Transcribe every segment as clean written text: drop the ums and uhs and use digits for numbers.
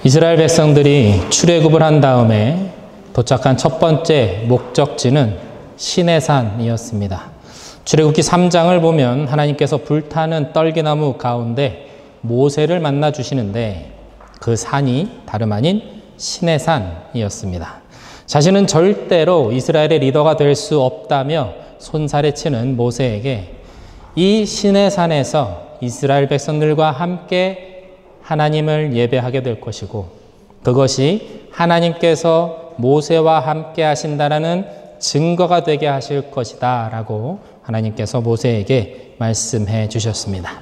이스라엘 백성들이 출애굽을 한 다음에 도착한 첫 번째 목적지는 시내산이었습니다. 출애굽기 3장을 보면 하나님께서 불타는 떨기나무 가운데 모세를 만나 주시는데 그 산이 다름 아닌 시내산이었습니다. 자신은 절대로 이스라엘의 리더가 될 수 없다며 손살에 치는 모세에게 이 시내산에서 이스라엘 백성들과 함께 하나님을 예배하게 될 것이고 그것이 하나님께서 모세와 함께 하신다라는 증거가 되게 하실 것이다 라고 하나님께서 모세에게 말씀해 주셨습니다.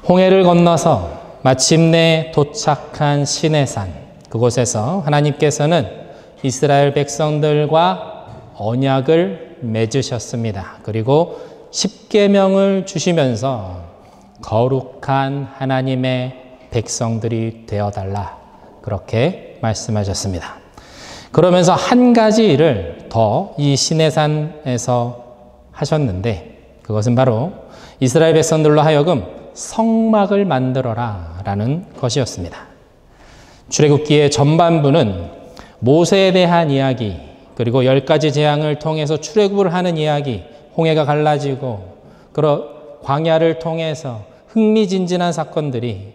홍해를 건너서 마침내 도착한 시내산, 그곳에서 하나님께서는 이스라엘 백성들과 언약을 맺으셨습니다. 그리고 십계명을 주시면서 거룩한 하나님의 백성들이 되어달라 그렇게 말씀하셨습니다. 그러면서 한 가지 일을 더 이 시내산에서 하셨는데 그것은 바로 이스라엘 백성들로 하여금 성막을 만들어라 라는 것이었습니다. 출애굽기의 전반부는 모세에 대한 이야기, 그리고 10가지 재앙을 통해서 출애굽을 하는 이야기, 홍해가 갈라지고 광야를 통해서 흥미진진한 사건들이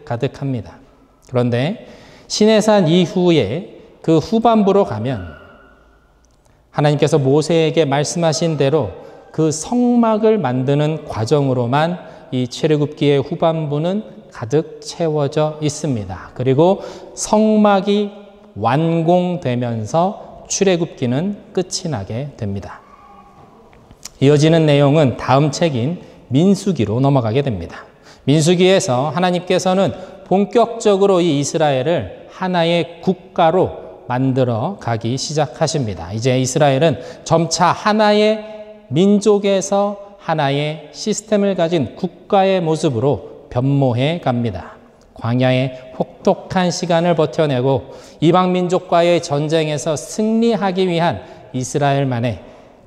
가득합니다. 그런데 시내산 이후에 그 후반부로 가면 하나님께서 모세에게 말씀하신 대로 그 성막을 만드는 과정으로만 이 출애굽기의 후반부는 가득 채워져 있습니다. 그리고 성막이 완공되면서 출애굽기는 끝이 나게 됩니다. 이어지는 내용은 다음 책인 민수기로 넘어가게 됩니다. 민수기에서 하나님께서는 본격적으로 이 이스라엘을 하나의 국가로 만들어 가기 시작하십니다. 이제 이스라엘은 점차 하나의 민족에서 하나의 시스템을 가진 국가의 모습으로 변모해 갑니다. 광야의 혹독한 시간을 버텨내고 이방 민족과의 전쟁에서 승리하기 위한 이스라엘만의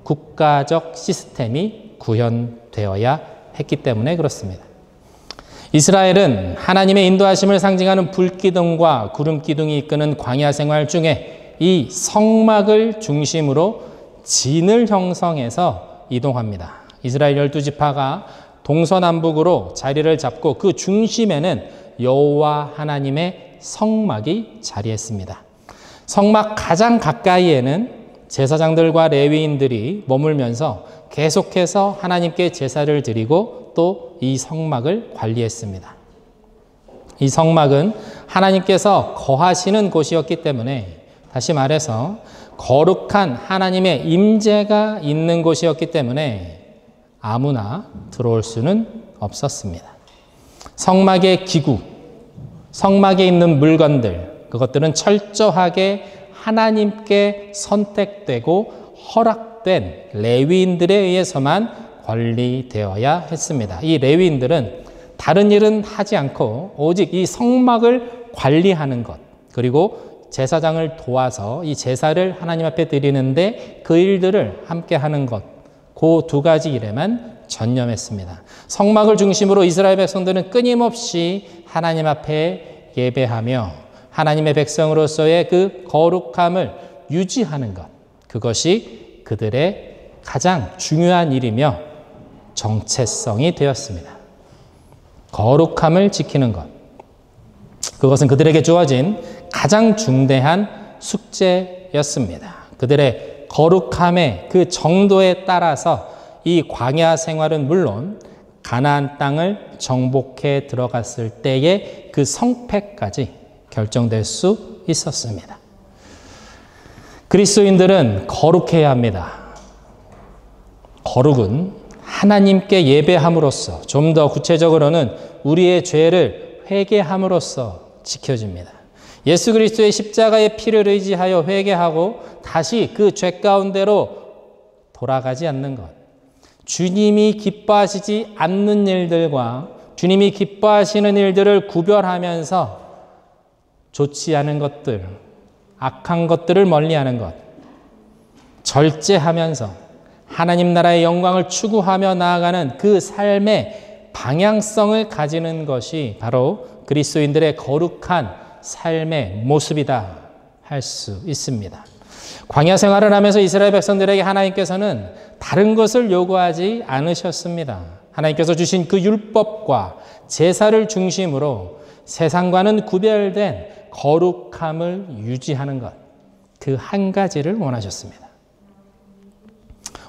국가적 시스템이 구현되어야 했기 때문에 그렇습니다. 이스라엘은 하나님의 인도하심을 상징하는 불기둥과 구름기둥이 이끄는 광야 생활 중에 이 성막을 중심으로 진을 형성해서 이동합니다. 이스라엘 12지파가 동서남북으로 자리를 잡고 그 중심에는 여호와 하나님의 성막이 자리했습니다. 성막 가장 가까이에는 제사장들과 레위인들이 머물면서 계속해서 하나님께 제사를 드리고 또 이 성막을 관리했습니다. 이 성막은 하나님께서 거하시는 곳이었기 때문에, 다시 말해서 거룩한 하나님의 임재가 있는 곳이었기 때문에 아무나 들어올 수는 없었습니다. 성막의 기구, 성막에 있는 물건들, 그것들은 철저하게 하나님께 선택되고 허락된 레위인들에 의해서만 관리되어야 했습니다. 이 레위인들은 다른 일은 하지 않고 오직 이 성막을 관리하는 것, 그리고 제사장을 도와서 이 제사를 하나님 앞에 드리는데 그 일들을 함께 하는 것, 그 두 가지 일에만 전념했습니다. 성막을 중심으로 이스라엘 백성들은 끊임없이 하나님 앞에 예배하며 하나님의 백성으로서의 그 거룩함을 유지하는 것, 그것이 그들의 가장 중요한 일이며 정체성이 되었습니다. 거룩함을 지키는 것, 그것은 그들에게 주어진 가장 중대한 숙제였습니다. 그들의 거룩함의 그 정도에 따라서 이 광야 생활은 물론 가나안 땅을 정복해 들어갔을 때의 그 성패까지 결정될 수 있었습니다. 그리스도인들은 거룩해야 합니다. 거룩은 하나님께 예배함으로써, 좀 더 구체적으로는 우리의 죄를 회개함으로써 지켜집니다. 예수 그리스도의 십자가의 피를 의지하여 회개하고 다시 그 죄 가운데로 돌아가지 않는 것, 주님이 기뻐하시지 않는 일들과 주님이 기뻐하시는 일들을 구별하면서 좋지 않은 것들, 악한 것들을 멀리하는 것, 절제하면서 하나님 나라의 영광을 추구하며 나아가는 그 삶의 방향성을 가지는 것이 바로 그리스도인들의 거룩한 삶의 모습이다 할 수 있습니다. 광야 생활을 하면서 이스라엘 백성들에게 하나님께서는 다른 것을 요구하지 않으셨습니다. 하나님께서 주신 그 율법과 제사를 중심으로 세상과는 구별된 거룩함을 유지하는 것, 그 한 가지를 원하셨습니다.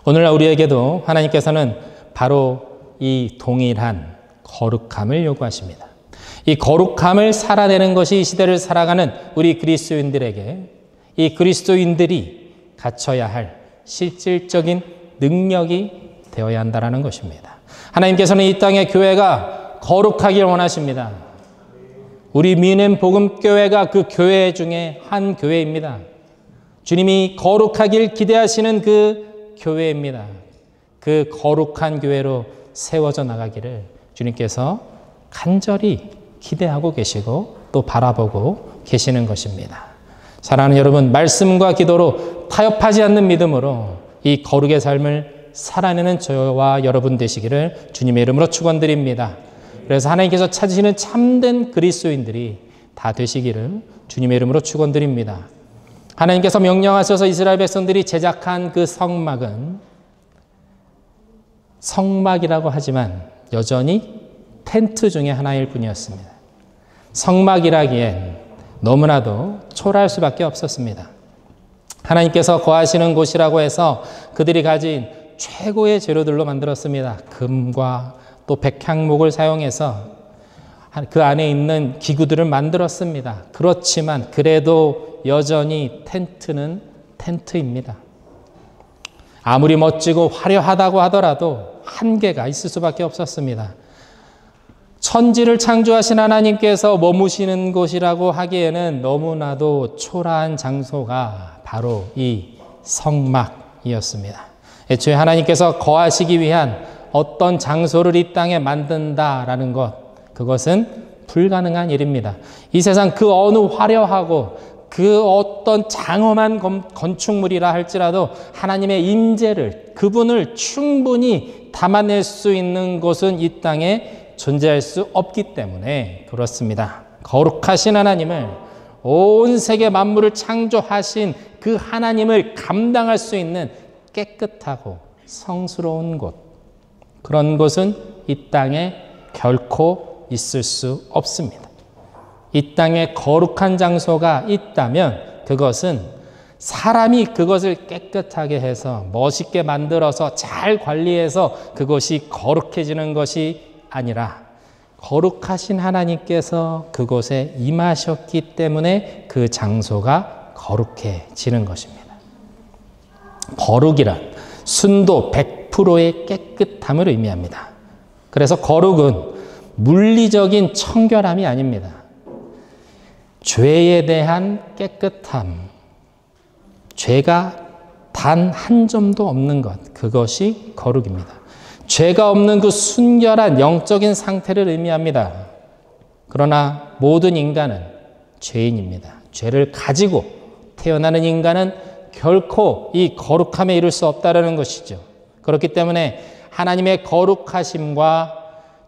오늘날 우리에게도 하나님께서는 바로 이 동일한 거룩함을 요구하십니다. 이 거룩함을 살아내는 것이 이 시대를 살아가는 우리 그리스도인들에게, 이 그리스도인들이 갖춰야 할 실질적인 능력이 되어야 한다는 것입니다. 하나님께서는 이 땅의 교회가 거룩하길 원하십니다. 우리 미넨 복음교회가 그 교회 중에 한 교회입니다. 주님이 거룩하길 기대하시는 그 교회입니다. 그 거룩한 교회로 세워져 나가기를 주님께서 간절히 기대하고 계시고 또 바라보고 계시는 것입니다. 사랑하는 여러분, 말씀과 기도로 타협하지 않는 믿음으로 이 거룩의 삶을 살아내는 저와 여러분 되시기를 주님의 이름으로 축원드립니다. 그래서 하나님께서 찾으시는 참된 그리스도인들이 다 되시기를 주님의 이름으로 축원드립니다. 하나님께서 명령하셔서 이스라엘 백성들이 제작한 그 성막은 성막이라고 하지만 여전히 텐트 중에 하나일 뿐이었습니다. 성막이라기엔 너무나도 초라할 수밖에 없었습니다. 하나님께서 거하시는 곳이라고 해서 그들이 가진 최고의 재료들로 만들었습니다. 금과 또 백향목을 사용해서 그 안에 있는 기구들을 만들었습니다. 그렇지만 그래도 여전히 텐트는 텐트입니다. 아무리 멋지고 화려하다고 하더라도 한계가 있을 수밖에 없었습니다. 천지를 창조하신 하나님께서 머무시는 곳이라고 하기에는 너무나도 초라한 장소가 바로 이 성막이었습니다. 애초에 하나님께서 거하시기 위한 어떤 장소를 이 땅에 만든다라는 것, 그것은 불가능한 일입니다. 이 세상 그 어느 화려하고 그 어떤 장엄한 건축물이라 할지라도 하나님의 임재를, 그분을 충분히 담아낼 수 있는 곳은 이 땅에 존재할 수 없기 때문에 그렇습니다. 거룩하신 하나님을, 온 세계 만물을 창조하신 그 하나님을 감당할 수 있는 깨끗하고 성스러운 곳, 그런 곳은 이 땅에 결코 있을 수 없습니다. 이 땅에 거룩한 장소가 있다면 그것은 사람이 그것을 깨끗하게 해서 멋있게 만들어서 잘 관리해서 그것이 거룩해지는 것이 아니라 거룩하신 하나님께서 그곳에 임하셨기 때문에 그 장소가 거룩해지는 것입니다. 거룩이란 순도 100%의 깨끗함을 의미합니다. 그래서 거룩은 물리적인 청결함이 아닙니다. 죄에 대한 깨끗함, 죄가 단 한 점도 없는 것, 그것이 거룩입니다. 죄가 없는 그 순결한 영적인 상태를 의미합니다. 그러나 모든 인간은 죄인입니다. 죄를 가지고 태어나는 인간은 결코 이 거룩함에 이를 수 없다는 것이죠. 그렇기 때문에 하나님의 거룩하심과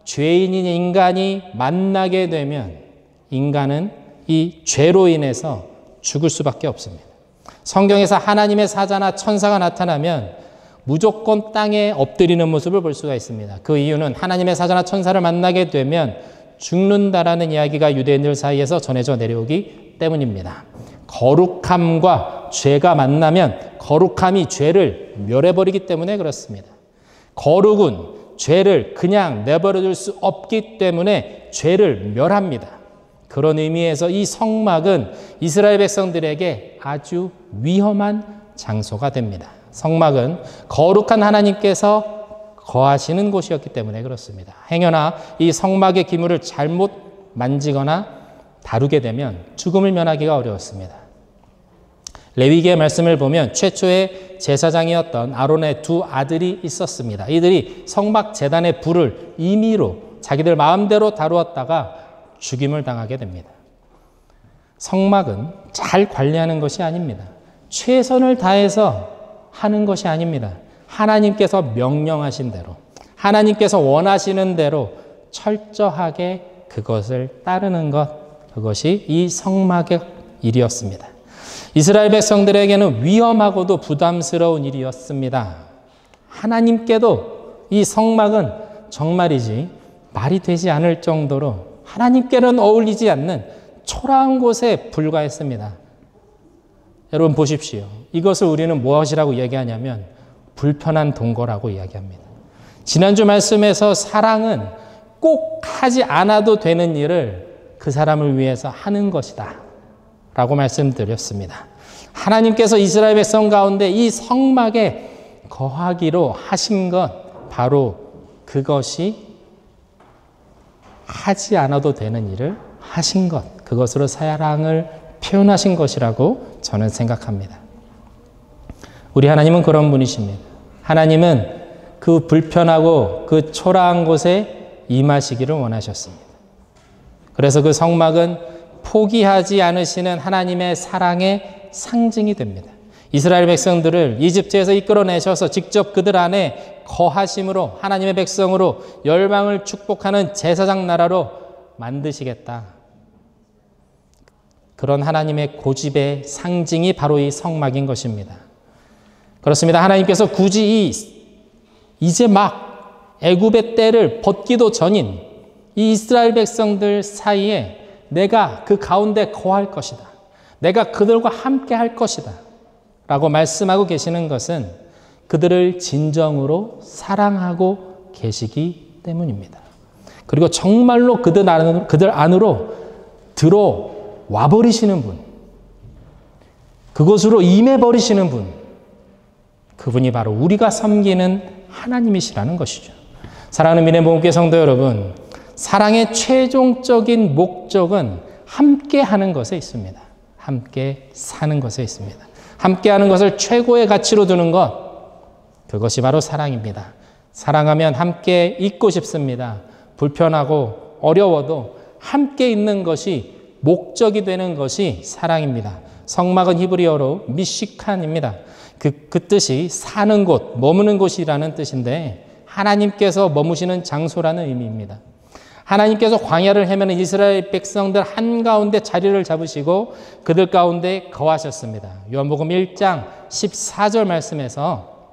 죄인인 인간이 만나게 되면 인간은 이 죄로 인해서 죽을 수밖에 없습니다. 성경에서 하나님의 사자나 천사가 나타나면 무조건 땅에 엎드리는 모습을 볼 수가 있습니다. 그 이유는 하나님의 사자나 천사를 만나게 되면 죽는다라는 이야기가 유대인들 사이에서 전해져 내려오기 때문입니다. 거룩함과 죄가 만나면 거룩함이 죄를 멸해버리기 때문에 그렇습니다. 거룩은 죄를 그냥 내버려둘 수 없기 때문에 죄를 멸합니다. 그런 의미에서 이 성막은 이스라엘 백성들에게 아주 위험한 장소가 됩니다. 성막은 거룩한 하나님께서 거하시는 곳이었기 때문에 그렇습니다. 행여나 이 성막의 기물을 잘못 만지거나 다루게 되면 죽음을 면하기가 어려웠습니다. 레위기의 말씀을 보면 최초의 제사장이었던 아론의 두 아들이 있었습니다. 이들이 성막 제단의 불을 임의로 자기들 마음대로 다루었다가 죽임을 당하게 됩니다. 성막은 잘 관리하는 것이 아닙니다. 최선을 다해서 하는 것이 아닙니다. 하나님께서 명령하신 대로, 하나님께서 원하시는 대로 철저하게 그것을 따르는 것, 그것이 이 성막의 일이었습니다. 이스라엘 백성들에게는 위험하고도 부담스러운 일이었습니다. 하나님께도 이 성막은 정말이지 말이 되지 않을 정도로 하나님께는 어울리지 않는 초라한 곳에 불과했습니다. 여러분 보십시오. 이것을 우리는 무엇이라고 얘기하냐면 불편한 동거라고 이야기합니다. 지난주 말씀에서 사랑은 꼭 하지 않아도 되는 일을 그 사람을 위해서 하는 것이다 라고 말씀드렸습니다. 하나님께서 이스라엘 백성 가운데 이 성막에 거하기로 하신 것, 바로 그것이 하지 않아도 되는 일을 하신 것, 그것으로 사랑을 표현하신 것이라고 저는 생각합니다. 우리 하나님은 그런 분이십니다. 하나님은 그 불편하고 그 초라한 곳에 임하시기를 원하셨습니다. 그래서 그 성막은 포기하지 않으시는 하나님의 사랑의 상징이 됩니다. 이스라엘 백성들을 이집트에서 이끌어내셔서 직접 그들 안에 거하심으로 하나님의 백성으로 열방을 축복하는 제사장 나라로 만드시겠다. 그런 하나님의 고집의 상징이 바로 이 성막인 것입니다. 그렇습니다. 하나님께서 굳이 이제 막 애굽의 때를 벗기도 전인 이 이스라엘 백성들 사이에 내가 그 가운데 거할 것이다. 내가 그들과 함께 할 것이다. 라고 말씀하고 계시는 것은 그들을 진정으로 사랑하고 계시기 때문입니다. 그리고 정말로 그들 안으로 들어와 버리시는 분, 그곳으로 임해 버리시는 분, 그분이 바로 우리가 섬기는 하나님이시라는 것이죠. 사랑하는 믿음의 성도 여러분, 사랑의 최종적인 목적은 함께 하는 것에 있습니다. 함께 사는 것에 있습니다. 함께 하는 것을 최고의 가치로 두는 것, 그것이 바로 사랑입니다. 사랑하면 함께 있고 싶습니다. 불편하고 어려워도 함께 있는 것이 목적이 되는 것이 사랑입니다. 성막은 히브리어로 미시칸입니다. 그 뜻이 사는 곳, 머무는 곳이라는 뜻인데 하나님께서 머무시는 장소라는 의미입니다. 하나님께서 광야를 헤매는 이스라엘 백성들 한가운데 자리를 잡으시고 그들 가운데 거하셨습니다. 요한복음 1장 14절 말씀에서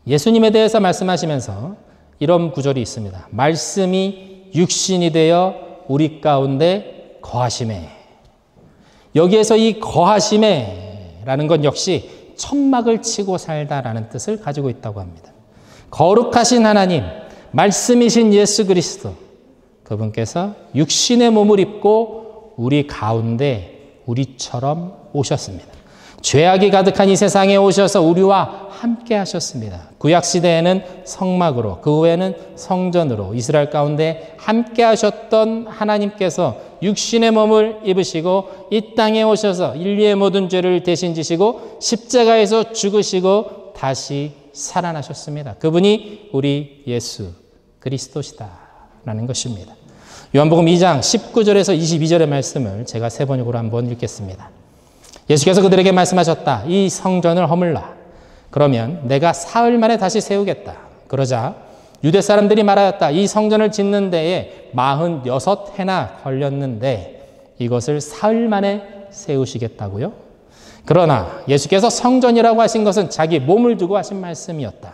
예수님에 대해서 말씀하시면서 이런 구절이 있습니다. 말씀이 육신이 되어 우리 가운데 거하심에. 여기에서 이 거하심에 라는 건 역시 천막을 치고 살다라는 뜻을 가지고 있다고 합니다. 거룩하신 하나님, 말씀이신 예수 그리스도, 그분께서 육신의 몸을 입고 우리 가운데 우리처럼 오셨습니다. 죄악이 가득한 이 세상에 오셔서 우리와 함께 하셨습니다. 구약시대에는 성막으로, 그 후에는 성전으로 이스라엘 가운데 함께 하셨던 하나님께서 육신의 몸을 입으시고 이 땅에 오셔서 인류의 모든 죄를 대신 지시고 십자가에서 죽으시고 다시 살아나셨습니다. 그분이 우리 예수 그리스도시다라는 것입니다. 요한복음 2장 19절에서 22절의 말씀을 제가 세 번역으로 한번 읽겠습니다. 예수께서 그들에게 말씀하셨다. 이 성전을 허물라. 그러면 내가 사흘 만에 다시 세우겠다. 그러자 유대 사람들이 말하였다. 이 성전을 짓는 데에 46해나 걸렸는데 이것을 사흘 만에 세우시겠다고요? 그러나 예수께서 성전이라고 하신 것은 자기 몸을 두고 하신 말씀이었다.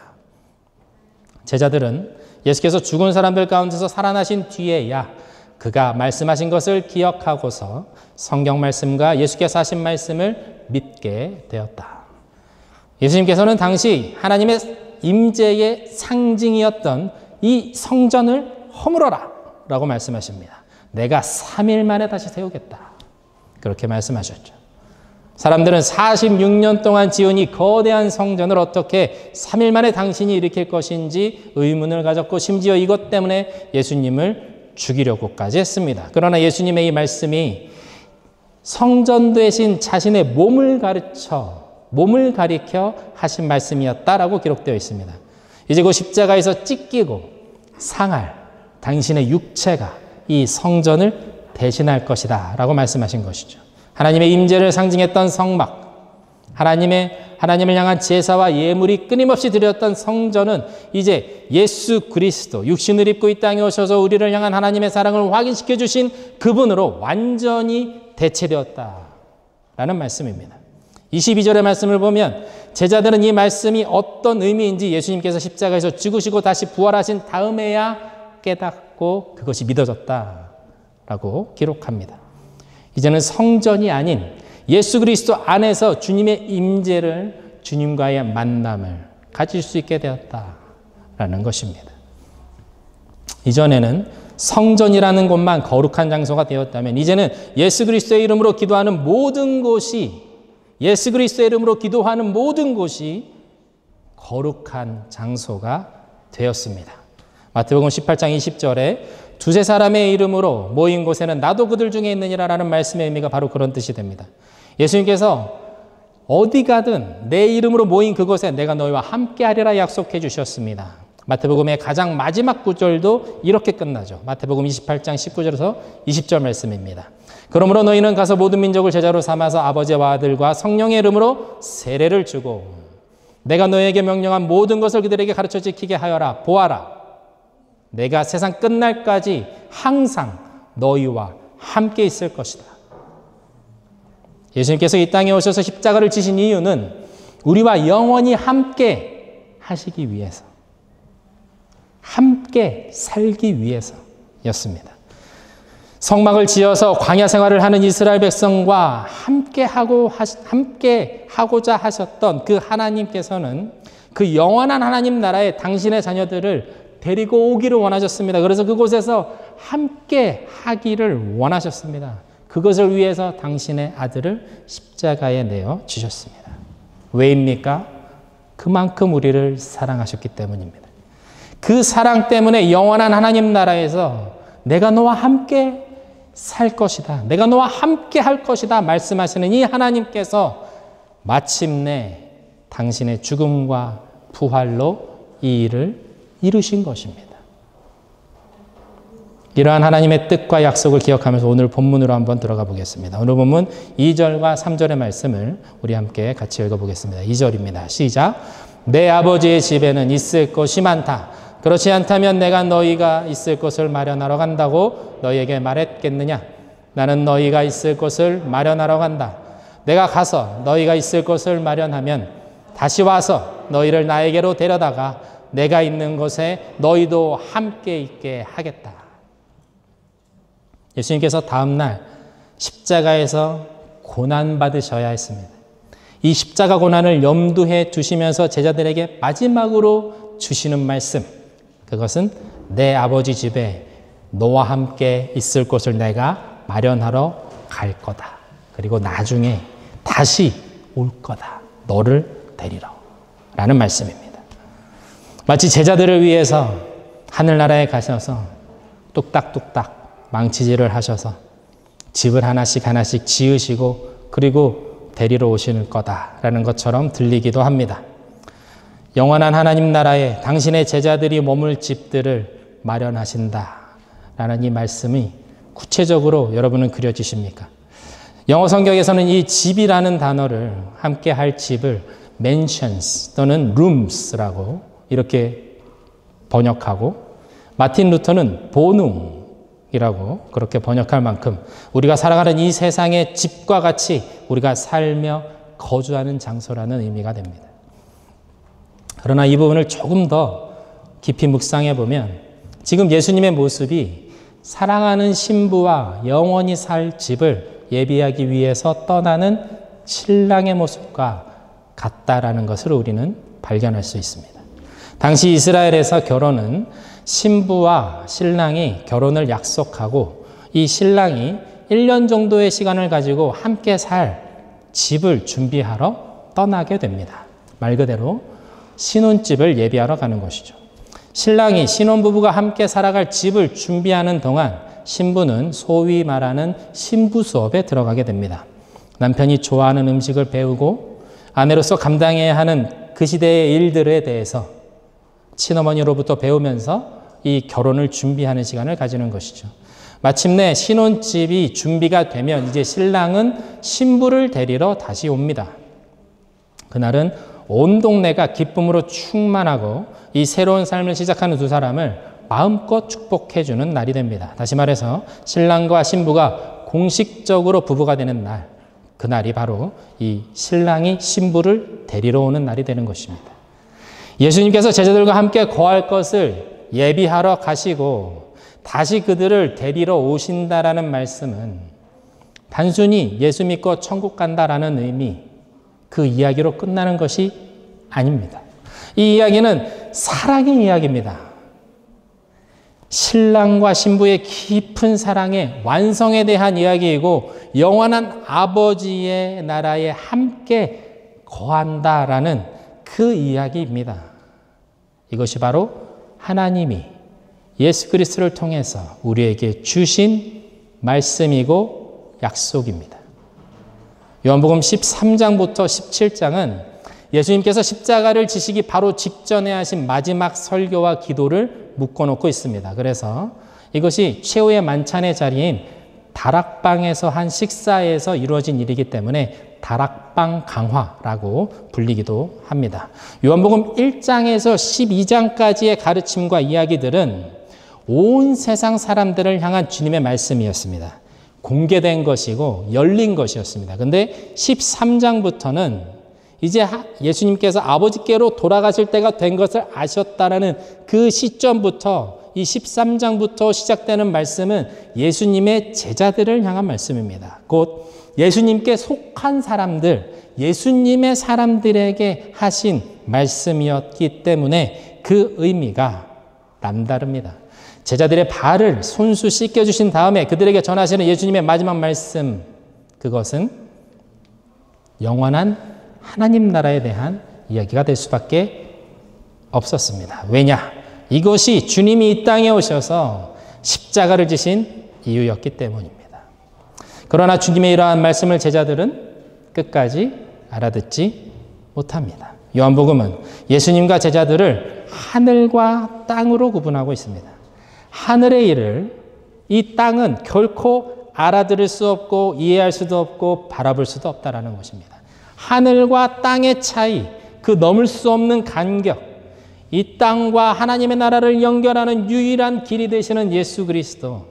제자들은 예수께서 죽은 사람들 가운데서 살아나신 뒤에야 그가 말씀하신 것을 기억하고서 성경 말씀과 예수께서 하신 말씀을 믿게 되었다. 예수님께서는 당시 하나님의 임재의 상징이었던 이 성전을 허물어라 라고 말씀하십니다. 내가 3일 만에 다시 세우겠다. 그렇게 말씀하셨죠. 사람들은 46년 동안 지은 이 거대한 성전을 어떻게 3일 만에 당신이 일으킬 것인지 의문을 가졌고 심지어 이것 때문에 예수님을 죽이려고까지 했습니다. 그러나 예수님의 이 말씀이 성전 되신 자신의 몸을 가리켜 하신 말씀이었다라고 기록되어 있습니다. 이제 그 십자가에서 찢기고 상할 당신의 육체가 이 성전을 대신할 것이다 라고 말씀하신 것이죠. 하나님의 임재를 상징했던 성막, 하나님을 향한 제사와 예물이 끊임없이 드렸던 성전은 이제 예수 그리스도 육신을 입고 이 땅에 오셔서 우리를 향한 하나님의 사랑을 확인시켜 주신 그분으로 완전히 대체되었다라는 말씀입니다. 22절의 말씀을 보면 제자들은 이 말씀이 어떤 의미인지 예수님께서 십자가에서 죽으시고 다시 부활하신 다음에야 깨닫고 그것이 믿어졌다라고 기록합니다. 이제는 성전이 아닌 예수 그리스도 안에서 주님의 임재를, 주님과의 만남을 가질 수 있게 되었다라는 것입니다. 이전에는 성전이라는 곳만 거룩한 장소가 되었다면 이제는 예수 그리스도의 이름으로 기도하는 모든 곳이, 예수 그리스도의 이름으로 기도하는 모든 곳이 거룩한 장소가 되었습니다. 마태복음 18장 20절에 두세 사람의 이름으로 모인 곳에는 나도 그들 중에 있느니라라는 말씀의 의미가 바로 그런 뜻이 됩니다. 예수님께서 어디 가든 내 이름으로 모인 그곳에 내가 너희와 함께하리라 약속해 주셨습니다. 마태복음의 가장 마지막 구절도 이렇게 끝나죠. 마태복음 28장 19절에서 20절 말씀입니다. 그러므로 너희는 가서 모든 민족을 제자로 삼아서 아버지와 아들과 성령의 이름으로 세례를 주고 내가 너희에게 명령한 모든 것을 그들에게 가르쳐 지키게 하여라. 보아라. 내가 세상 끝날까지 항상 너희와 함께 있을 것이다. 예수님께서 이 땅에 오셔서 십자가를 지신 이유는 우리와 영원히 함께 하시기 위해서, 함께 살기 위해서였습니다. 성막을 지어서 광야 생활을 하는 이스라엘 백성과 함께 하고자 하셨던 그 하나님께서는 그 영원한 하나님 나라에 당신의 자녀들을 데리고 오기를 원하셨습니다. 그래서 그곳에서 함께 하기를 원하셨습니다. 그것을 위해서 당신의 아들을 십자가에 내어 주셨습니다. 왜입니까? 그만큼 우리를 사랑하셨기 때문입니다. 그 사랑 때문에 영원한 하나님 나라에서 내가 너와 함께 살 것이다, 내가 너와 함께 할 것이다 말씀하시는 이 하나님께서 마침내 당신의 죽음과 부활로 이 일을 이루신 것입니다. 이러한 하나님의 뜻과 약속을 기억하면서 오늘 본문으로 한번 들어가 보겠습니다. 오늘 본문 2절과 3절의 말씀을 우리 함께 같이 읽어보겠습니다. 2절입니다. 시작. 내 아버지의 집에는 있을 것이 많다. 그렇지 않다면 내가 너희가 있을 곳을 마련하러 간다고 너희에게 말했겠느냐? 나는 너희가 있을 곳을 마련하러 간다. 내가 가서 너희가 있을 곳을 마련하면 다시 와서 너희를 나에게로 데려다가 내가 있는 곳에 너희도 함께 있게 하겠다. 예수님께서 다음날 십자가에서 고난받으셔야 했습니다. 이 십자가 고난을 염두에 두시면서 제자들에게 마지막으로 주시는 말씀, 그것은 내 아버지 집에 너와 함께 있을 곳을 내가 마련하러 갈 거다. 그리고 나중에 다시 올 거다. 너를 데리러. 라는 말씀입니다. 마치 제자들을 위해서 하늘나라에 가셔서 뚝딱뚝딱 망치질을 하셔서 집을 하나씩 하나씩 지으시고 그리고 데리러 오시는 거다라는 것처럼 들리기도 합니다. 영원한 하나님 나라에 당신의 제자들이 머물 집들을 마련하신다라는 이 말씀이 구체적으로 여러분은 그려지십니까? 영어 성경에서는 이 집이라는 단어를 함께 할 집을 mansions 또는 rooms라고 이렇게 번역하고 마틴 루터는 본웅이라고 그렇게 번역할 만큼 우리가 살아가는 이 세상의 집과 같이 우리가 살며 거주하는 장소라는 의미가 됩니다. 그러나 이 부분을 조금 더 깊이 묵상해 보면 지금 예수님의 모습이 사랑하는 신부와 영원히 살 집을 예비하기 위해서 떠나는 신랑의 모습과 같다라는 것을 우리는 발견할 수 있습니다. 당시 이스라엘에서 결혼은 신부와 신랑이 결혼을 약속하고 이 신랑이 1년 정도의 시간을 가지고 함께 살 집을 준비하러 떠나게 됩니다. 말 그대로 신혼집을 예비하러 가는 것이죠. 신랑이 신혼부부가 함께 살아갈 집을 준비하는 동안 신부는 소위 말하는 신부 수업에 들어가게 됩니다. 남편이 좋아하는 음식을 배우고 아내로서 감당해야 하는 그 시대의 일들에 대해서 친어머니로부터 배우면서 이 결혼을 준비하는 시간을 가지는 것이죠. 마침내 신혼집이 준비가 되면 이제 신랑은 신부를 데리러 다시 옵니다. 그날은 온 동네가 기쁨으로 충만하고 이 새로운 삶을 시작하는 두 사람을 마음껏 축복해주는 날이 됩니다. 다시 말해서 신랑과 신부가 공식적으로 부부가 되는 날, 그날이 바로 이 신랑이 신부를 데리러 오는 날이 되는 것입니다. 예수님께서 제자들과 함께 거할 것을 예비하러 가시고 다시 그들을 데리러 오신다라는 말씀은 단순히 예수 믿고 천국 간다라는 의미, 그 이야기로 끝나는 것이 아닙니다. 이 이야기는 사랑의 이야기입니다. 신랑과 신부의 깊은 사랑의 완성에 대한 이야기이고 영원한 아버지의 나라에 함께 거한다라는 그 이야기입니다. 이것이 바로 하나님이 예수 그리스도를 통해서 우리에게 주신 말씀이고 약속입니다. 요한복음 13장부터 17장은 예수님께서 십자가를 지시기 바로 직전에 하신 마지막 설교와 기도를 묶어놓고 있습니다. 그래서 이것이 최후의 만찬의 자리인 다락방에서 한 식사에서 이루어진 일이기 때문에 다락방 강화라고 불리기도 합니다. 요한복음 1장에서 12장까지의 가르침과 이야기들은 온 세상 사람들을 향한 주님의 말씀이었습니다. 공개된 것이고 열린 것이었습니다. 근데 13장부터는 이제 예수님께서 아버지께로 돌아가실 때가 된 것을 아셨다라는 그 시점부터 이 13장부터 시작되는 말씀은 예수님의 제자들을 향한 말씀입니다. 곧 예수님께 속한 사람들, 예수님의 사람들에게 하신 말씀이었기 때문에 그 의미가 남다릅니다. 제자들의 발을 손수 씻겨주신 다음에 그들에게 전하시는 예수님의 마지막 말씀, 그것은 영원한 하나님 나라에 대한 이야기가 될 수밖에 없었습니다. 왜냐? 이것이 주님이 이 땅에 오셔서 십자가를 지신 이유였기 때문입니다. 그러나 주님의 이러한 말씀을 제자들은 끝까지 알아듣지 못합니다. 요한복음은 예수님과 제자들을 하늘과 땅으로 구분하고 있습니다. 하늘의 일을 이 땅은 결코 알아들을 수 없고 이해할 수도 없고 바라볼 수도 없다라는 것입니다. 하늘과 땅의 차이, 그 넘을 수 없는 간격, 이 땅과 하나님의 나라를 연결하는 유일한 길이 되시는 예수 그리스도,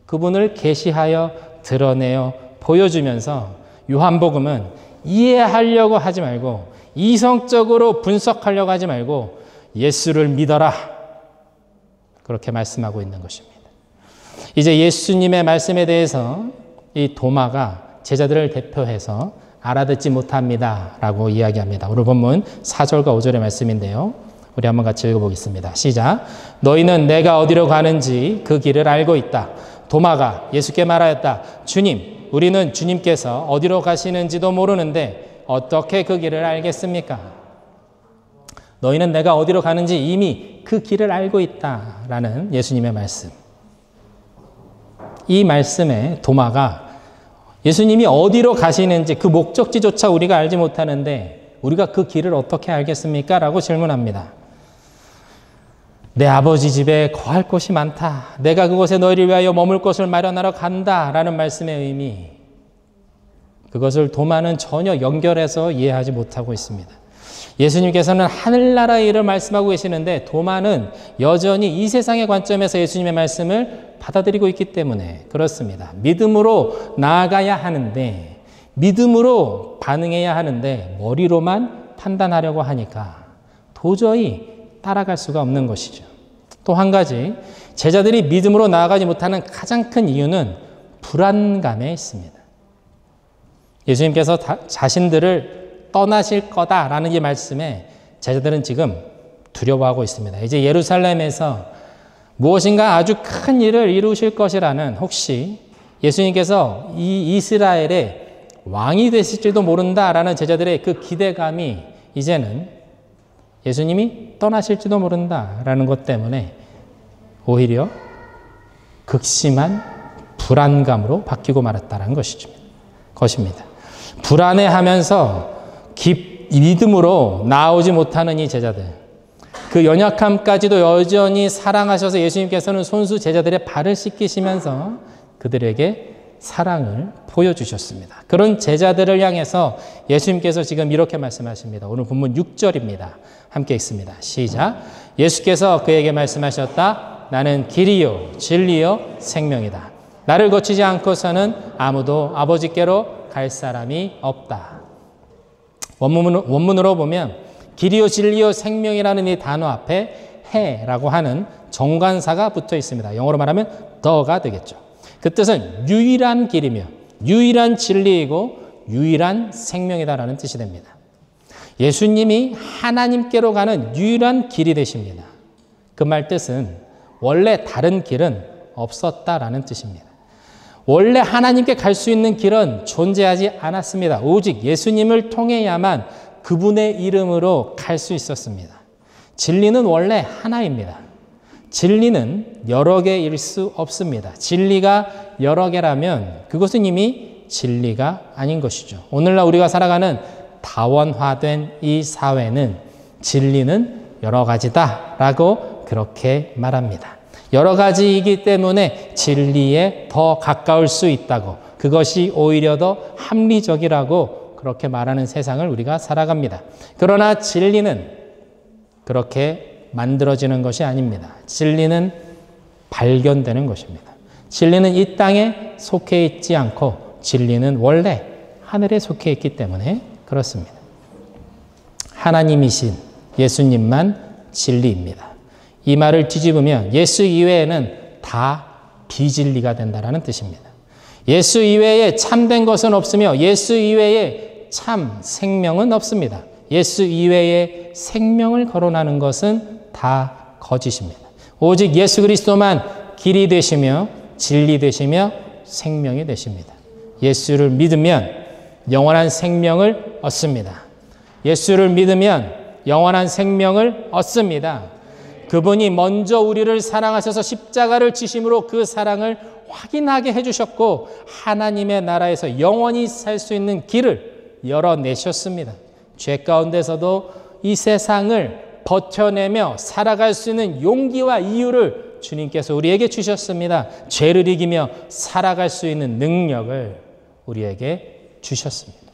그분을 계시하여 드러내어 보여주면서 요한복음은 이해하려고 하지 말고 이성적으로 분석하려고 하지 말고 예수를 믿어라, 그렇게 말씀하고 있는 것입니다. 이제 예수님의 말씀에 대해서 이 도마가 제자들을 대표해서 알아듣지 못합니다 라고 이야기합니다. 오늘 본문 4절과 5절의 말씀인데요. 우리 한번 같이 읽어보겠습니다. 시작. 너희는 내가 어디로 가는지 그 길을 알고 있다. 도마가 예수께 말하였다. 주님, 우리는 주님께서 어디로 가시는지도 모르는데 어떻게 그 길을 알겠습니까? 너희는 내가 어디로 가는지 이미 그 길을 알고 있다라는 예수님의 말씀. 이 말씀에 도마가 예수님이 어디로 가시는지 그 목적지조차 우리가 알지 못하는데 우리가 그 길을 어떻게 알겠습니까? 라고 질문합니다. 내 아버지 집에 거할 곳이 많다. 내가 그곳에 너희를 위하여 머물 곳을 마련하러 간다. 라는 말씀의 의미. 그것을 도마는 전혀 연결해서 이해하지 못하고 있습니다. 예수님께서는 하늘나라의 일을 말씀하고 계시는데 도마는 여전히 이 세상의 관점에서 예수님의 말씀을 받아들이고 있기 때문에 그렇습니다. 믿음으로 나아가야 하는데, 믿음으로 반응해야 하는데 머리로만 판단하려고 하니까 도저히 따라갈 수가 없는 것이죠. 또 한 가지, 제자들이 믿음으로 나아가지 못하는 가장 큰 이유는 불안감에 있습니다. 예수님께서 자신들을 떠나실 거다라는 이 말씀에 제자들은 지금 두려워하고 있습니다. 이제 예루살렘에서 무엇인가 아주 큰 일을 이루실 것이라는, 혹시 예수님께서 이 이스라엘의 왕이 되실지도 모른다라는 제자들의 그 기대감이 이제는 예수님이 떠나실지도 모른다라는 것 때문에 오히려 극심한 불안감으로 바뀌고 말았다는 것입니다. 불안해하면서 믿음으로 나오지 못하는 이 제자들, 그 연약함까지도 여전히 사랑하셔서 예수님께서는 손수 제자들의 발을 씻기시면서 그들에게 사랑을 보여주셨습니다. 그런 제자들을 향해서 예수님께서 지금 이렇게 말씀하십니다. 오늘 본문 6절입니다. 함께 읽습니다. 시작. 예수께서 그에게 말씀하셨다. 나는 길이요 진리요 생명이다. 나를 거치지 않고서는 아무도 아버지께로 갈 사람이 없다. 원문으로 보면 길이요 진리요 생명이라는 이 단어 앞에 해라고 하는 정관사가 붙어 있습니다. 영어로 말하면 더가 되겠죠. 그 뜻은 유일한 길이며 유일한 진리이고 유일한 생명이다라는 뜻이 됩니다. 예수님이 하나님께로 가는 유일한 길이 되십니다. 그 말 뜻은 원래 다른 길은 없었다라는 뜻입니다. 원래 하나님께 갈 수 있는 길은 존재하지 않았습니다. 오직 예수님을 통해야만 그분의 이름으로 갈 수 있었습니다. 진리는 원래 하나입니다. 진리는 여러 개일 수 없습니다. 진리가 여러 개라면 그것은 이미 진리가 아닌 것이죠. 오늘날 우리가 살아가는 다원화된 이 사회는 진리는 여러 가지다라고 그렇게 말합니다. 여러 가지이기 때문에 진리에 더 가까울 수 있다고, 그것이 오히려 더 합리적이라고 그렇게 말하는 세상을 우리가 살아갑니다. 그러나 진리는 그렇게 만들어지는 것이 아닙니다. 진리는 발견되는 것입니다. 진리는 이 땅에 속해 있지 않고 진리는 원래 하늘에 속해 있기 때문에 그렇습니다. 하나님이신 예수님만 진리입니다. 이 말을 뒤집으면 예수 이외에는 다 비진리가 된다는 뜻입니다. 예수 이외에 참된 것은 없으며 예수 이외에 참 생명은 없습니다. 예수 이외에 생명을 거론하는 것은 다 거짓입니다. 오직 예수 그리스도만 길이 되시며 진리 되시며 생명이 되십니다. 예수를 믿으면 영원한 생명을 얻습니다. 예수를 믿으면 영원한 생명을 얻습니다. 그분이 먼저 우리를 사랑하셔서 십자가를 지심으로 그 사랑을 확인하게 해주셨고 하나님의 나라에서 영원히 살 수 있는 길을 열어내셨습니다. 죄 가운데서도 이 세상을 버텨내며 살아갈 수 있는 용기와 이유를 주님께서 우리에게 주셨습니다. 죄를 이기며 살아갈 수 있는 능력을 우리에게 주셨습니다.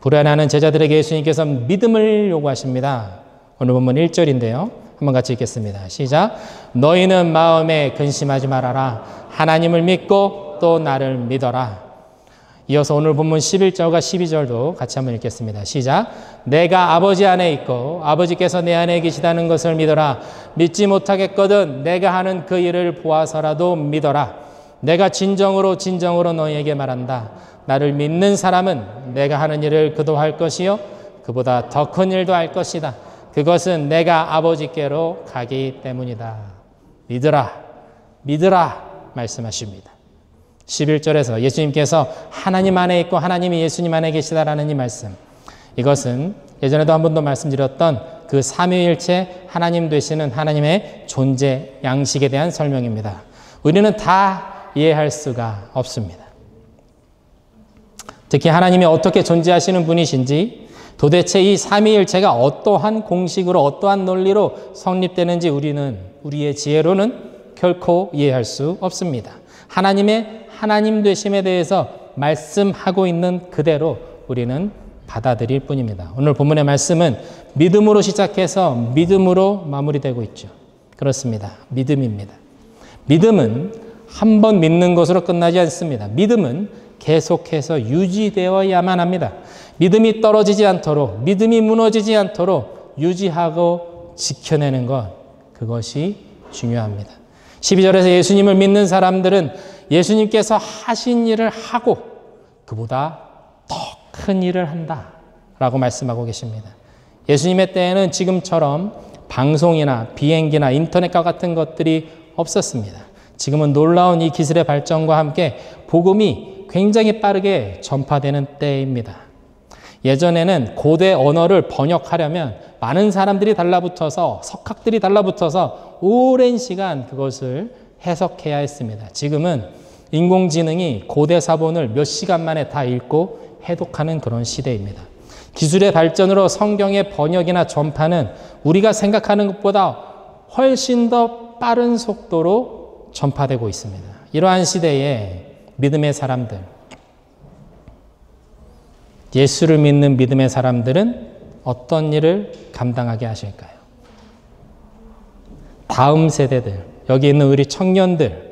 불안해하는 제자들에게 예수님께서 믿음을 요구하십니다. 오늘 본문 1절인데요. 한번 같이 읽겠습니다. 시작. 너희는 마음에 근심하지 말아라. 하나님을 믿고 또 나를 믿어라. 이어서 오늘 본문 11절과 12절도 같이 한번 읽겠습니다. 시작. 내가 아버지 안에 있고 아버지께서 내 안에 계시다는 것을 믿어라. 믿지 못하겠거든 내가 하는 그 일을 보아서라도 믿어라. 내가 진정으로 너희에게 말한다. 나를 믿는 사람은 내가 하는 일을 그도 할 것이요 그보다 더 큰 일도 할 것이다. 그것은 내가 아버지께로 가기 때문이다. 믿으라 말씀하십니다. 11절에서 예수님께서 하나님 안에 있고 하나님이 예수님 안에 계시다라는 이 말씀, 이것은 예전에도 한 번 더 말씀드렸던 그 삼위일체 하나님 되시는 하나님의 존재 양식에 대한 설명입니다. 우리는 다 이해할 수가 없습니다. 특히 하나님이 어떻게 존재하시는 분이신지, 도대체 이 삼위일체가 어떠한 공식으로 어떠한 논리로 성립되는지 우리의 지혜로는 결코 이해할 수 없습니다. 하나님의 하나님 되심에 대해서 말씀하고 있는 그대로 우리는 받아들일 뿐입니다. 오늘 본문의 말씀은 믿음으로 시작해서 믿음으로 마무리되고 있죠. 그렇습니다. 믿음입니다. 믿음은 한 번 믿는 것으로 끝나지 않습니다. 믿음은 계속해서 유지되어야만 합니다. 믿음이 떨어지지 않도록, 믿음이 무너지지 않도록 유지하고 지켜내는 것, 그것이 중요합니다. 12절에서 예수님을 믿는 사람들은 예수님께서 하신 일을 하고 그보다 더 큰 일을 한다 라고 말씀하고 계십니다. 예수님의 때에는 지금처럼 방송이나 비행기나 인터넷과 같은 것들이 없었습니다. 지금은 놀라운 이 기술의 발전과 함께 복음이 굉장히 빠르게 전파되는 때입니다. 예전에는 고대 언어를 번역하려면 많은 사람들이 달라붙어서, 석학들이 달라붙어서 오랜 시간 그것을 해석해야 했습니다. 지금은 인공지능이 고대 사본을 몇 시간 만에 다 읽고 해독하는 그런 시대입니다. 기술의 발전으로 성경의 번역이나 전파는 우리가 생각하는 것보다 훨씬 더 빠른 속도로 전파되고 있습니다. 이러한 시대에 믿음의 사람들, 예수를 믿는 믿음의 사람들은 어떤 일을 감당하게 하실까요? 다음 세대들, 여기 있는 우리 청년들,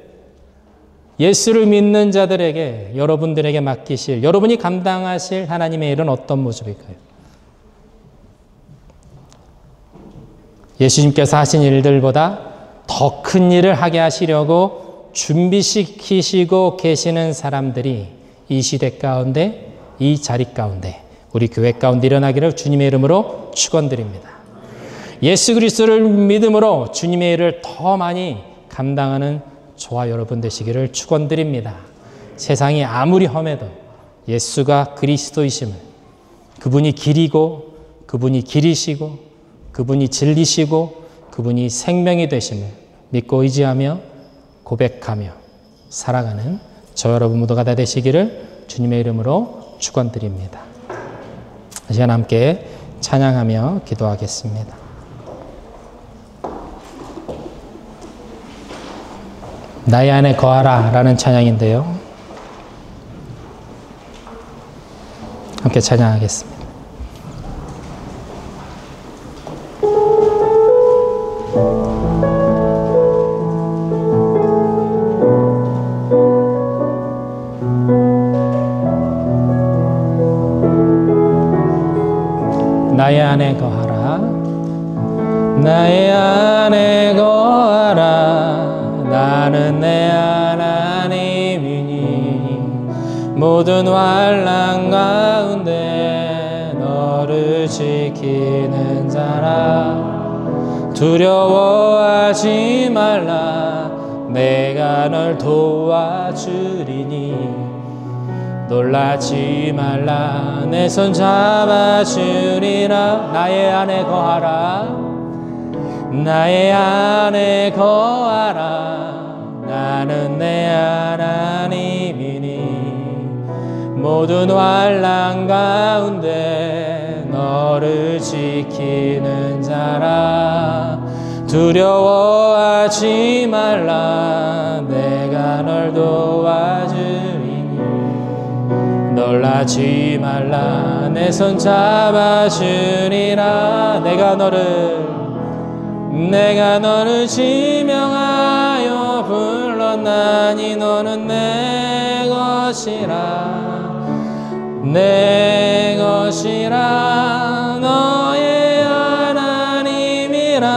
예수를 믿는 자들에게, 여러분들에게 맡기실, 여러분이 감당하실 하나님의 일은 어떤 모습일까요? 예수님께서 하신 일들보다 더 큰 일을 하게 하시려고 준비시키시고 계시는 사람들이 이 시대 가운데, 이 자리 가운데, 우리 교회 가운데 일어나기를 주님의 이름으로 축원드립니다. 예수 그리스도를 믿음으로 주님의 일을 더 많이 감당하는 저와 여러분 되시기를 축원드립니다. 세상이 아무리 험해도 예수가 그리스도이심을, 그분이 길이고, 그분이 길이시고, 그분이 진리시고, 그분이 생명이 되심을 믿고 의지하며 고백하며 살아가는 저 여러분 모두가 다 되시기를 주님의 이름으로 축원드립니다. 이 시간 함께 찬양하며 기도하겠습니다. 나의 안에 거하라 라는 찬양인데요. 함께 찬양하겠습니다. 나의 안에 거하라, 나의 안에 거하라. 나는 내 하나님이니 모든 환난 가운데 너를 지키는 자라. 두려워하지 말라, 내가 널 도와주리니. 놀라지 말라, 내 손 잡아주리라. 나의 안에 거하라, 나의 안에 거하라. 나는 내 하나님이니 모든 환난 가운데 너를 지키는 자라. 두려워하지 말라, 내가 널 도와주리니. 놀라지 말라, 내 손 잡아주리라. 내가 너를 지명하여 불렀나니 너는 내 것이라, 내 것이라. 너의 하나님이라.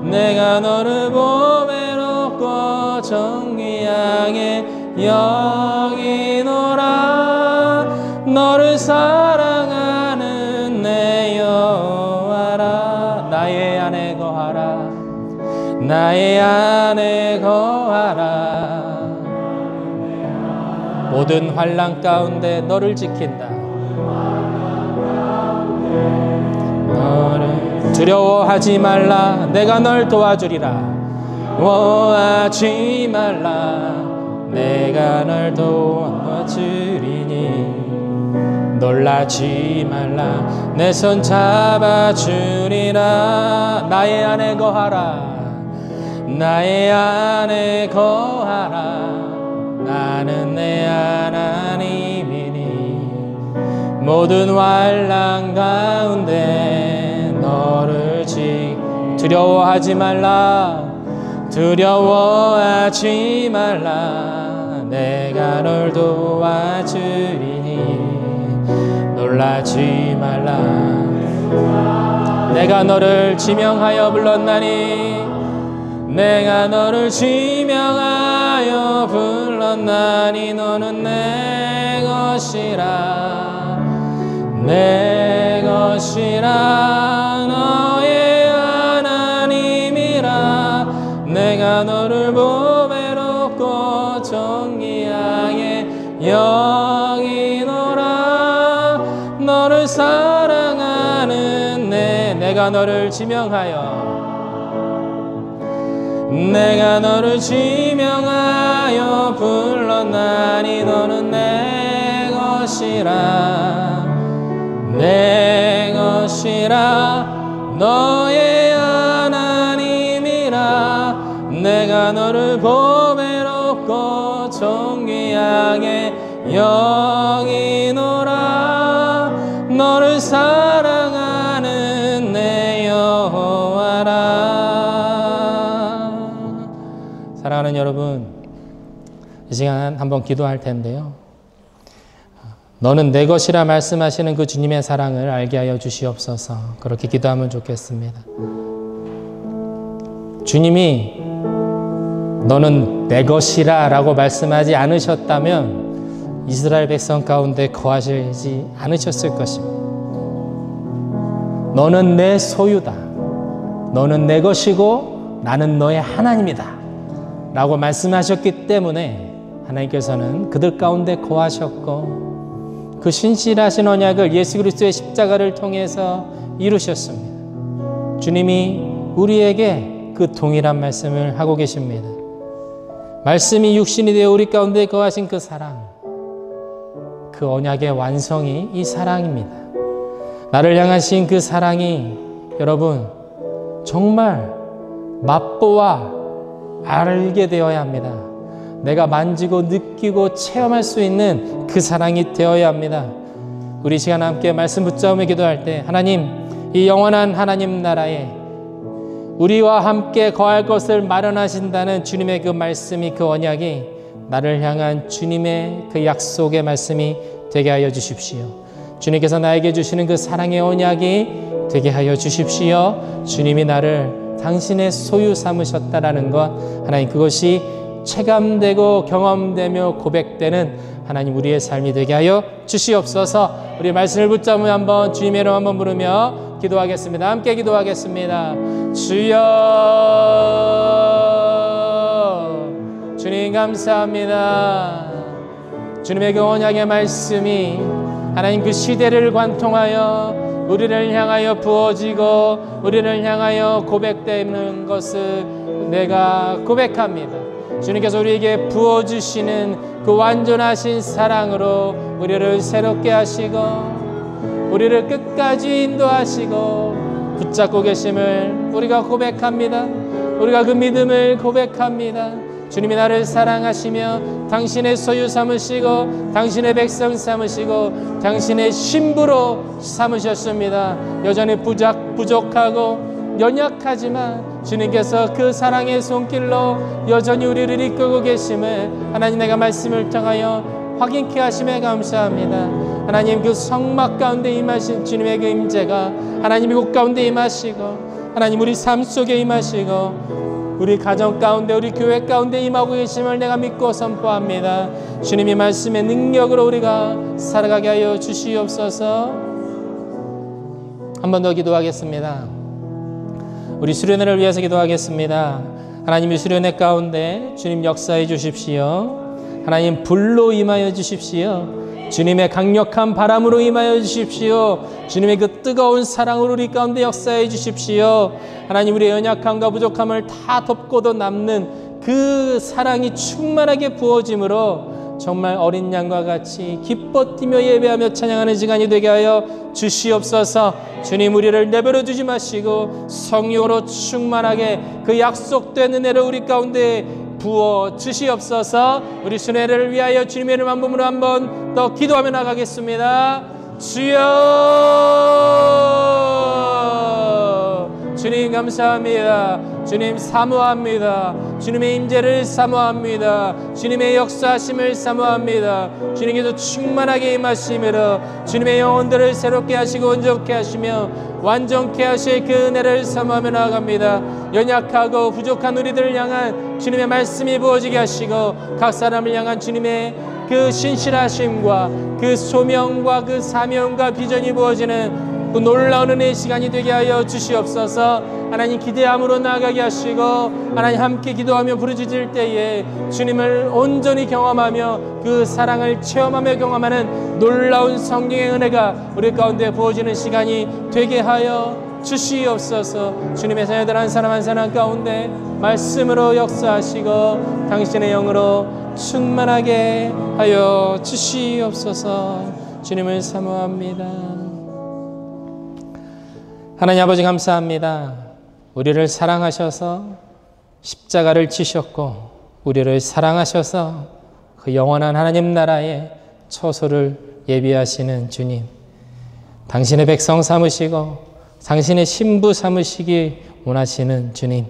내가 너를 보배롭고 존귀하게 여기노라. 너를 사랑하는 내 여호와라. 나의 안에 거하라, 나의 안에 거하라. 모든 환난 가운데 너를 지킨다. 너를 두려워하지 말라, 내가 널 도와주리라. 워하지 말라, 내가 널 도와주리니. 놀라지 말라, 내 손 잡아주리라. 나의 안에 거하라, 나의 안에 거하라. 나는 내 하나님이니 모든 환난 가운데 너를 두려워하지 말라, 두려워하지 말라. 내가 널 도와주리니. 놀라지 말라, 내가 너를 지명하여 불렀나니. 내가 너를 지명하여 불렀나니 너는 내 것이라, 내 것이라. 너의 하나님이라. 내가 너를 보배롭고 존귀하게 여기노라. 너를 사랑하는 내가 너를 지명하여, 내가 너를 지명하여 불렀나니 너는 내 것이라, 내 것이라. 너의 하나님이라. 내가 너를 보배롭고 존귀하게 영이노라. 너를 사랑하는 내 여호와라. 사랑하는 여러분, 이 시간 한번 기도할 텐데요. 너는 내 것이라 말씀하시는 그 주님의 사랑을 알게 하여 주시옵소서. 그렇게 기도하면 좋겠습니다. 주님이 너는 내 것이라 라고 말씀하지 않으셨다면 이스라엘 백성 가운데 거하시지 않으셨을 것입니다. 너는 내 소유다. 너는 내 것이고 나는 너의 하나님이다 라고 말씀하셨기 때문에 하나님께서는 그들 가운데 거하셨고 그 신실하신 언약을 예수 그리스도의 십자가를 통해서 이루셨습니다. 주님이 우리에게 그 동일한 말씀을 하고 계십니다. 말씀이 육신이 되어 우리 가운데 거하신 그 사랑, 그 언약의 완성이 이 사랑입니다. 나를 향하신 그 사랑이 여러분 정말 맛보아 알게 되어야 합니다. 내가 만지고 느끼고 체험할 수 있는 그 사랑이 되어야 합니다. 우리 시간 함께 말씀 붙잡으며 기도할 때 하나님, 이 영원한 하나님 나라에 우리와 함께 거할 것을 마련하신다는 주님의 그 말씀이, 그 언약이 나를 향한 주님의 그 약속의 말씀이 되게 하여 주십시오. 주님께서 나에게 주시는 그 사랑의 언약이 되게 하여 주십시오. 주님이 나를 당신의 소유 삼으셨다라는 것, 하나님 그것이 체감되고 경험되며 고백되는 하나님 우리의 삶이 되게 하여 주시옵소서. 우리 말씀을 붙잡으며 한번 주님의 이름 한번 부르며 기도하겠습니다. 함께 기도하겠습니다. 주여, 주님 감사합니다. 주님의 그 언약의 말씀이 하나님 그 시대를 관통하여 우리를 향하여 부어지고 우리를 향하여 고백되는 것을 내가 고백합니다. 주님께서 우리에게 부어주시는 그 완전하신 사랑으로 우리를 새롭게 하시고 우리를 끝까지 인도하시고 붙잡고 계심을 우리가 고백합니다. 우리가 그 믿음을 고백합니다. 주님이 나를 사랑하시며 당신의 소유 삼으시고 당신의 백성 삼으시고 당신의 신부로 삼으셨습니다. 여전히 부족하고 연약하지만 주님께서 그 사랑의 손길로 여전히 우리를 이끌고 계심을 하나님 내가 말씀을 통하여 확인케 하심에 감사합니다. 하나님 그 성막 가운데 임하신 주님의 그 임재가 하나님 이곳 가운데 임하시고 하나님 우리 삶 속에 임하시고 우리 가정 가운데 우리 교회 가운데 임하고 계심을 내가 믿고 선포합니다. 주님이 말씀의 능력으로 우리가 살아가게 하여 주시옵소서. 한 번 더 기도하겠습니다. 우리 수련회를 위해서 기도하겠습니다. 하나님이 수련회 가운데 주님 역사해 주십시오. 하나님 불로 임하여 주십시오. 주님의 강력한 바람으로 임하여 주십시오. 주님의 그 뜨거운 사랑으로 우리 가운데 역사해 주십시오. 하나님 우리의 연약함과 부족함을 다 덮고도 남는 그 사랑이 충만하게 부어짐으로 정말 어린 양과 같이 기뻐 뛰며 예배하며 찬양하는 시간이 되게 하여 주시옵소서. 주님 우리를 내버려 두지 마시고 성령으로 충만하게 그 약속된 은혜를 우리 가운데 부어 주시옵소서. 우리 순회를 위하여 주님의 이름 한 번으로 한 번 더 기도하며 나가겠습니다. 주여, 주님 감사합니다. 주님 사모합니다. 주님의 임재를 사모합니다. 주님의 역사하심을 사모합니다. 주님께서 충만하게 임하심으로 주님의 영혼들을 새롭게 하시고 온전케 하시며 완전케 하실 그 은혜를 사모하며 나아갑니다. 연약하고 부족한 우리들을 향한 주님의 말씀이 부어지게 하시고 각 사람을 향한 주님의 그 신실하심과 그 소명과 그 사명과 비전이 부어지는 그 놀라운 은혜의 시간이 되게 하여 주시옵소서. 하나님 기대함으로 나아가게 하시고 하나님 함께 기도하며 부르짖을 때에 주님을 온전히 경험하며 그 사랑을 체험하며 경험하는 놀라운 성령의 은혜가 우리 가운데 부어지는 시간이 되게 하여 주시옵소서. 주님의 자녀들 한 사람 한 사람 가운데 말씀으로 역사하시고 당신의 영으로 충만하게 하여 주시옵소서. 주님을 사모합니다. 하나님 아버지 감사합니다. 우리를 사랑하셔서 십자가를 지셨고 우리를 사랑하셔서 그 영원한 하나님 나라에 처소를 예비하시는 주님, 당신의 백성 삼으시고 당신의 신부 삼으시기 원하시는 주님,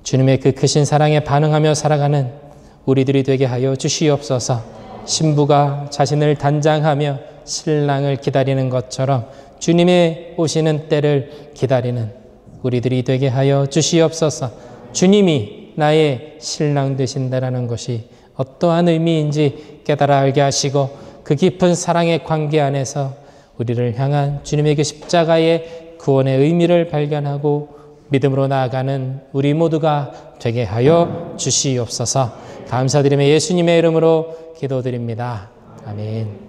주님의 그 크신 사랑에 반응하며 살아가는 우리들이 되게 하여 주시옵소서. 신부가 자신을 단장하며 신랑을 기다리는 것처럼 주님의 오시는 때를 기다리는 우리들이 되게 하여 주시옵소서. 주님이 나의 신랑 되신다라는 것이 어떠한 의미인지 깨달아 알게 하시고 그 깊은 사랑의 관계 안에서 우리를 향한 주님의 그 십자가의 구원의 의미를 발견하고 믿음으로 나아가는 우리 모두가 되게 하여 주시옵소서. 감사드리며 예수님의 이름으로 기도드립니다. 아멘.